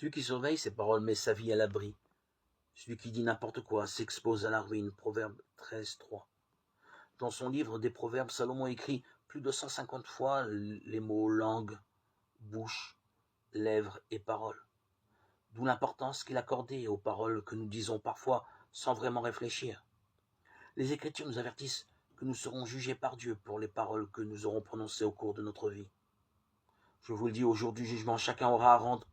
Celui qui surveille ses paroles met sa vie à l'abri. Celui qui dit n'importe quoi s'expose à la ruine. Proverbe 13:3. Dans son livre des Proverbes, Salomon écrit plus de 150 fois les mots langue, bouche, lèvres et paroles. D'où l'importance qu'il accordait aux paroles que nous disons parfois sans vraiment réfléchir. Les Écritures nous avertissent que nous serons jugés par Dieu pour les paroles que nous aurons prononcées au cours de notre vie. Je vous le dis, au jour du jugement, chacun aura à rendre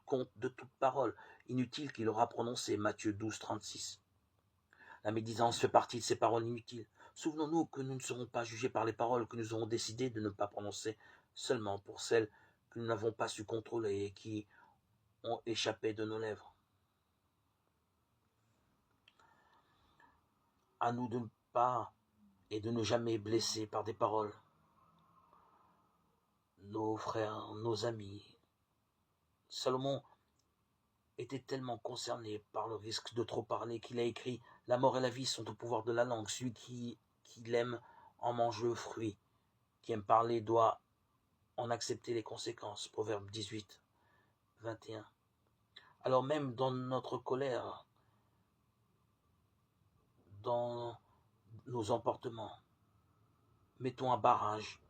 compte de toute parole inutile qu'il aura prononcée. Matthieu 12:36. La médisance fait partie de ces paroles inutiles. Souvenons-nous que nous ne serons pas jugés par les paroles que nous aurons décidé de ne pas prononcer, seulement pour celles que nous n'avons pas su contrôler et qui ont échappé de nos lèvres. À nous de ne pas et de ne jamais blesser par des paroles nos frères, nos amis. Salomon était tellement concerné par le risque de trop parler qu'il a écrit « La mort et la vie sont au pouvoir de la langue. Celui qui l'aime en mange le fruit. Qui aime parler doit en accepter les conséquences. » Proverbe 18:21. Alors même dans notre colère, dans nos emportements, mettons un barrage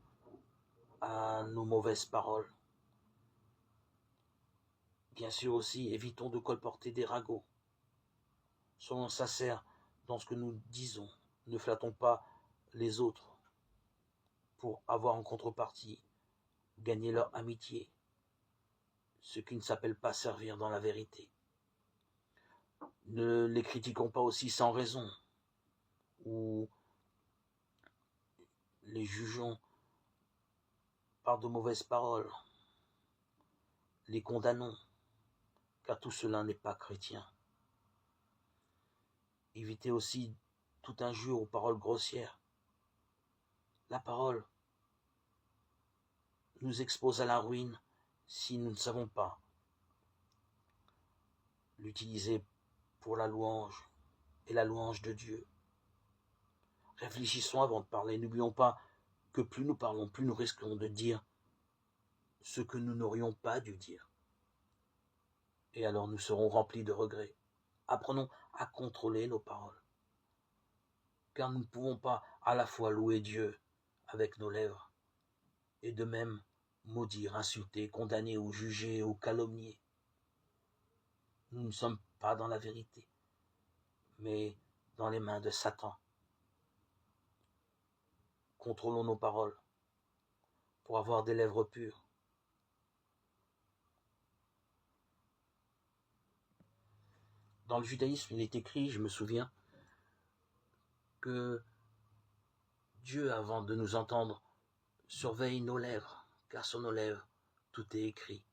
à nos mauvaises paroles. Bien sûr aussi, évitons de colporter des ragots. Soyons sincères dans ce que nous disons. Ne flattons pas les autres pour avoir en contrepartie gagner leur amitié, ce qui ne s'appelle pas servir dans la vérité. Ne les critiquons pas aussi sans raison, ou les jugeons par de mauvaises paroles, les condamnons, car tout cela n'est pas chrétien. Évitez aussi tout injure ou paroles grossières. La parole nous expose à la ruine si nous ne savons pas l'utiliser pour la louange et la louange de Dieu. Réfléchissons avant de parler. N'oublions pas que plus nous parlons, plus nous risquons de dire ce que nous n'aurions pas dû dire. Et alors nous serons remplis de regrets. Apprenons à contrôler nos paroles. Car nous ne pouvons pas à la fois louer Dieu avec nos lèvres et de même maudire, insulter, condamner ou juger ou calomnier. Nous ne sommes pas dans la vérité, mais dans les mains de Satan. Contrôlons nos paroles pour avoir des lèvres pures. Dans le judaïsme, il est écrit, je me souviens, que Dieu, avant de nous entendre, surveille nos lèvres, car sur nos lèvres, tout est écrit.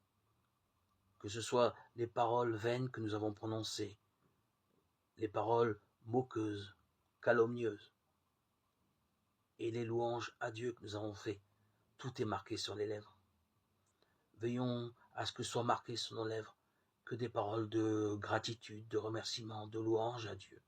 Que ce soit les paroles vaines que nous avons prononcées, les paroles moqueuses, calomnieuses, et les louanges à Dieu que nous avons fait, tout est marqué sur les lèvres. Veillons à ce que soit marqué sur nos lèvres que des paroles de gratitude, de remerciement, de louange à Dieu.